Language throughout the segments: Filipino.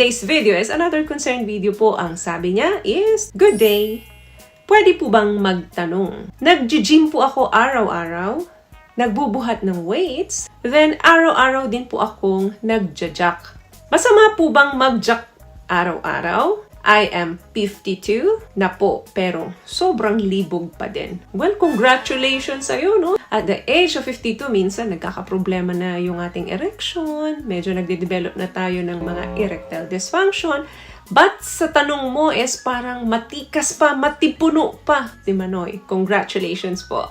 today's video is another concern video po. Ang sabi niya is, good day. Pwede po bang magtanong? Nag-gym po ako araw-araw, nagbubuhat ng weights, then araw-araw din po akong nag-jack. Masama po bang mag-jack araw-araw? I am 52 na po, pero sobrang libog pa din. Well, congratulations sa'yo, no? At the age of 52, minsan nagkakaproblema na yung ating erection, medyo nagde-develop na tayo ng mga erectile dysfunction. But sa tanong mo is parang matikas pa, matipuno pa si Manoy. Congratulations po.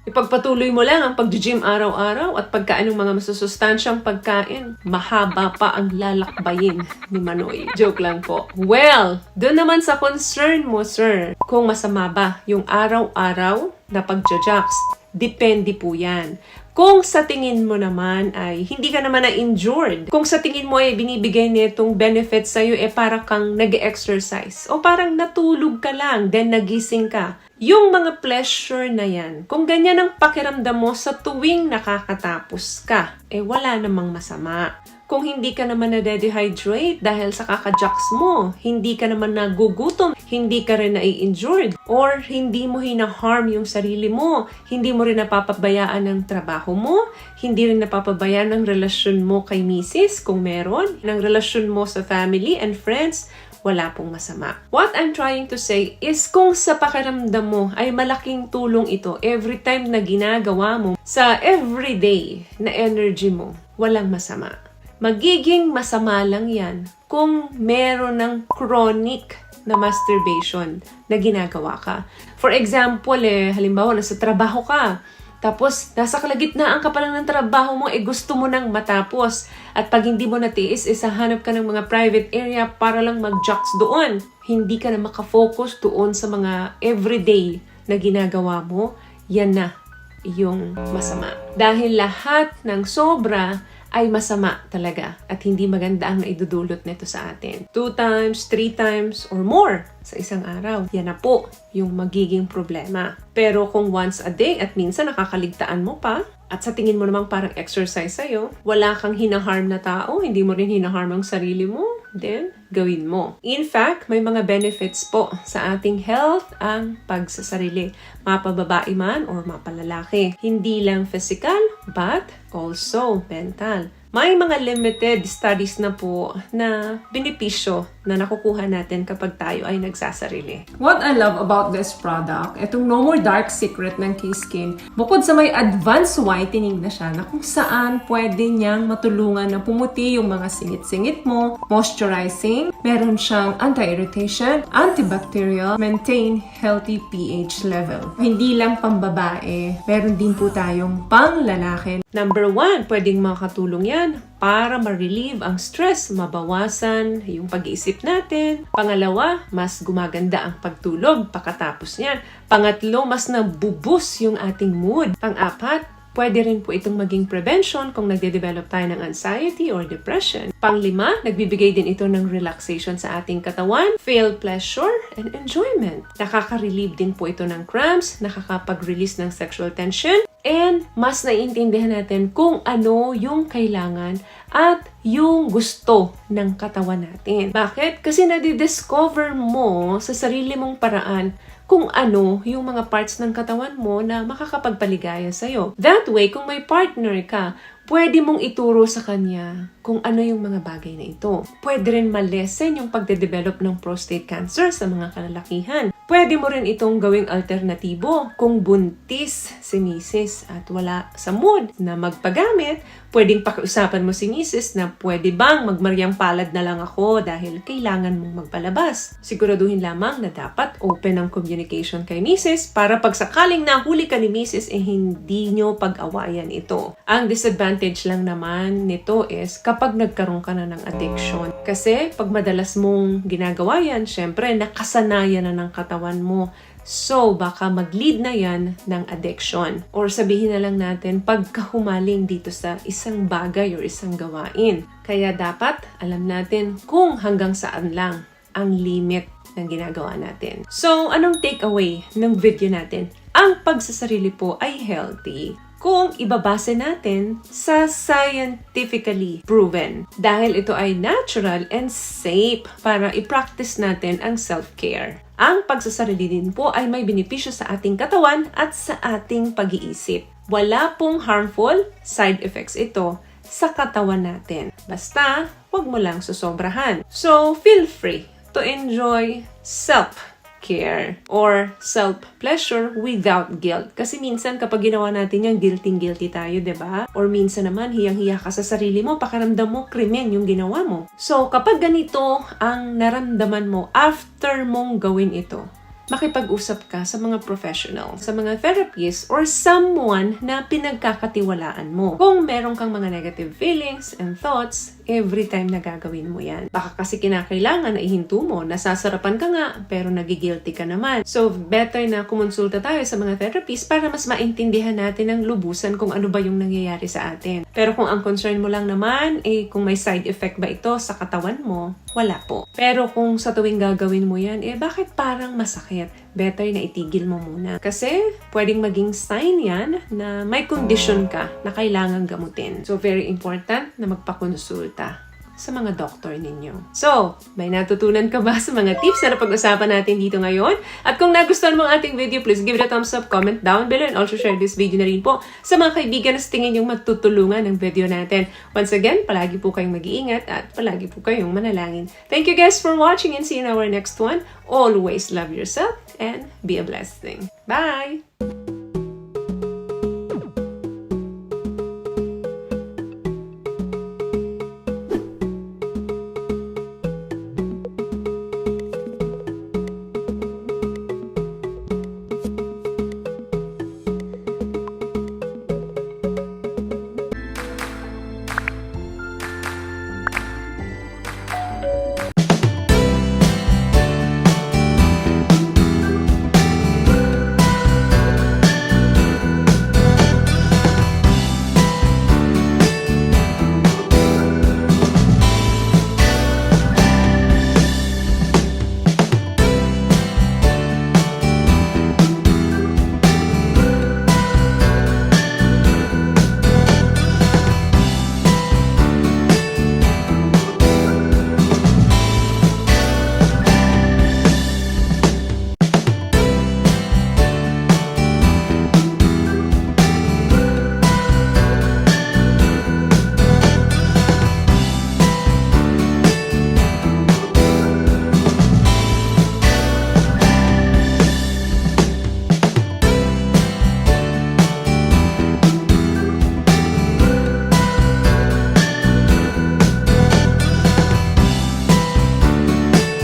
Ipagpatuloy mo lang ang pag-gym araw-araw at pagkain ng mga masusustansyang pagkain. Mahaba pa ang lalakbayin ni Manoy. Joke lang po. Well, doon naman sa concern mo, sir, kung masama ba yung araw-araw na pag-jacks, depende po yan. Kung sa tingin mo naman ay hindi ka naman na-injured, kung sa tingin mo ay binibigay nitong benefits sa'yo para kang nag-exercise o parang natulog ka lang, then nagising ka, yung mga pleasure na yan, kung ganyan ang pakiramdam mo sa tuwing nakakatapos ka, wala namang masama. Kung hindi ka naman na-dehydrate dahil sa kakajaks mo, hindi ka naman nagugutom, hindi ka rin na-injured, or hindi mo hina-harm yung sarili mo, hindi mo rin napapabayaan ng trabaho mo, hindi rin napapabayaan ng relasyon mo kay misis kung meron, ng relasyon mo sa family and friends, wala pong masama. What I'm trying to say is kung sa pakiramdam mo ay malaking tulong ito every time na ginagawa mo sa everyday na energy mo, walang masama. Magiging masama lang yan kung meron ng chronic na masturbation na ginagawa ka. For example, halimbawa, nasa trabaho ka, tapos nasa kalagitnaan ka pa lang ng trabaho mo, gusto mo nang matapos. At pag hindi mo natiis, hanap ka ng mga private area para lang mag-jocks doon. Hindi ka na makafocus doon sa mga everyday na ginagawa mo, yan na yung masama. Dahil lahat ng sobra ay masama talaga at hindi maganda ang naidudulot nito sa atin. 2 times, 3 times, or more sa isang araw. Yan na po yung magiging problema. Pero kung once a day at minsan nakakaligtaan mo pa, at sa tingin mo namang parang exercise sa'yo, wala kang hinaharm na tao, hindi mo rin hinaharm ang sarili mo, then gawin mo. In fact, may mga benefits po sa ating health ang pagsasarili. Mapababae man or mapalalaki. Hindi lang physical, but also mental. May mga limited studies na po na benepisyo na nakukuha natin kapag tayo ay nagsasarili. What I love about this product, itong No More Dark Secret ng K-Skin, bukod sa may advanced whitening na siya na kung saan pwede niyang matulungan na pumuti yung mga singit-singit mo, moisturizing, meron siyang anti-irritation, antibacterial, maintain healthy pH level. Hindi lang pambabae, meron din po tayong pang-lalaki. Number 1, pwedeng makatulong yan para ma-relieve ang stress, mabawasan yung pag-iisip natin. Pangalawa, mas gumaganda ang pagtulog pagkatapos niyan. Pangatlo, mas nabubus yung ating mood. Pang-apat, pwede rin po itong maging prevention kung nagde-develop tayo ng anxiety or depression. Pang-lima, nagbibigay din ito ng relaxation sa ating katawan, feel pleasure and enjoyment. Nakaka-relieve din po ito ng cramps, nakakapag-release ng sexual tension, and mas naiintindihan natin kung ano yung kailangan at yung gusto ng katawan natin. Bakit? Kasi nadidiscover mo sa sarili mong paraan kung ano yung mga parts ng katawan mo na makakapagpaligaya sa'yo. That way, kung may partner ka, pwede mong ituro sa kanya kung ano yung mga bagay na ito. Pwede rin ma-lessen yung pagde-develop ng prostate cancer sa mga kalalakihan. Pwede mo rin itong gawing alternatibo kung buntis si misis at wala sa mood na magpagamit. Pwedeng pakiusapan mo si misis na pwede bang magmaryang palad na lang ako dahil kailangan mong magpalabas. Siguraduhin lamang na dapat open ang communication kay misis para pag sakaling nahuli ka ni misis hindi nyo pag-awayan ito. Ang disadvantage lang naman nito is kapag nagkaroon ka na ng addiction. Kasi pag madalas mong ginagawa yan, syempre nakasanayan na ng katawan mo. So, baka mag-lead na yan ng addiction. Or sabihin na lang natin, pagkahumaling dito sa isang bagay o isang gawain. Kaya dapat alam natin kung hanggang saan lang ang limit ng ginagawa natin. So, anong takeaway ng video natin? Ang pagsasarili po ay healthy. kung ibabase natin sa scientifically proven. Dahil ito ay natural and safe para i-practice natin ang self-care. Ang pagsasarili din po ay may benepisyo sa ating katawan at sa ating pag-iisip. Wala pong harmful side effects ito sa katawan natin. Basta, huwag mo lang susobrahan. So, feel free to enjoy self-care or self-pleasure without guilt. Kasi minsan kapag ginawa natin yan, guilty tayo, diba? Or minsan naman, hiyang-hiya ka sa sarili mo, pakiramdam mo, krimen yung ginawa mo. So, kapag ganito ang naramdaman mo after mong gawin ito, makipag-usap ka sa mga professional, sa mga therapists, or someone na pinagkakatiwalaan mo. Kung meron kang mga negative feelings and thoughts, every time na gagawin mo yan. Baka kasi kinakailangan na ihinto mo, nasasarapan ka nga, pero nagigilty ka naman. So, better na kumonsulta tayo sa mga therapists para mas maintindihan natin ng lubusan kung ano ba yung nangyayari sa atin. Pero kung ang concern mo lang naman, kung may side effect ba ito sa katawan mo, wala po. Pero kung sa tuwing gagawin mo yan, bakit parang masakit? Better na itigil mo muna. Kasi pwedeng maging sign yan na may condition ka na kailangan gamutin. So, very important na magpakonsulta sa mga doktor ninyo. So, may natutunan ka ba sa mga tips na napag-usapan natin dito ngayon? At kung nagustuhan mo ang ating video, please give it a thumbs up, comment down below, and also share this video na rin po sa mga kaibigan na sa tingin yung magtutulungan ng video natin. Once again, palagi po kayong mag-iingat at palagi po kayong manalangin. Thank you guys for watching and see you in our next one. Always love yourself and be a blessing. Bye!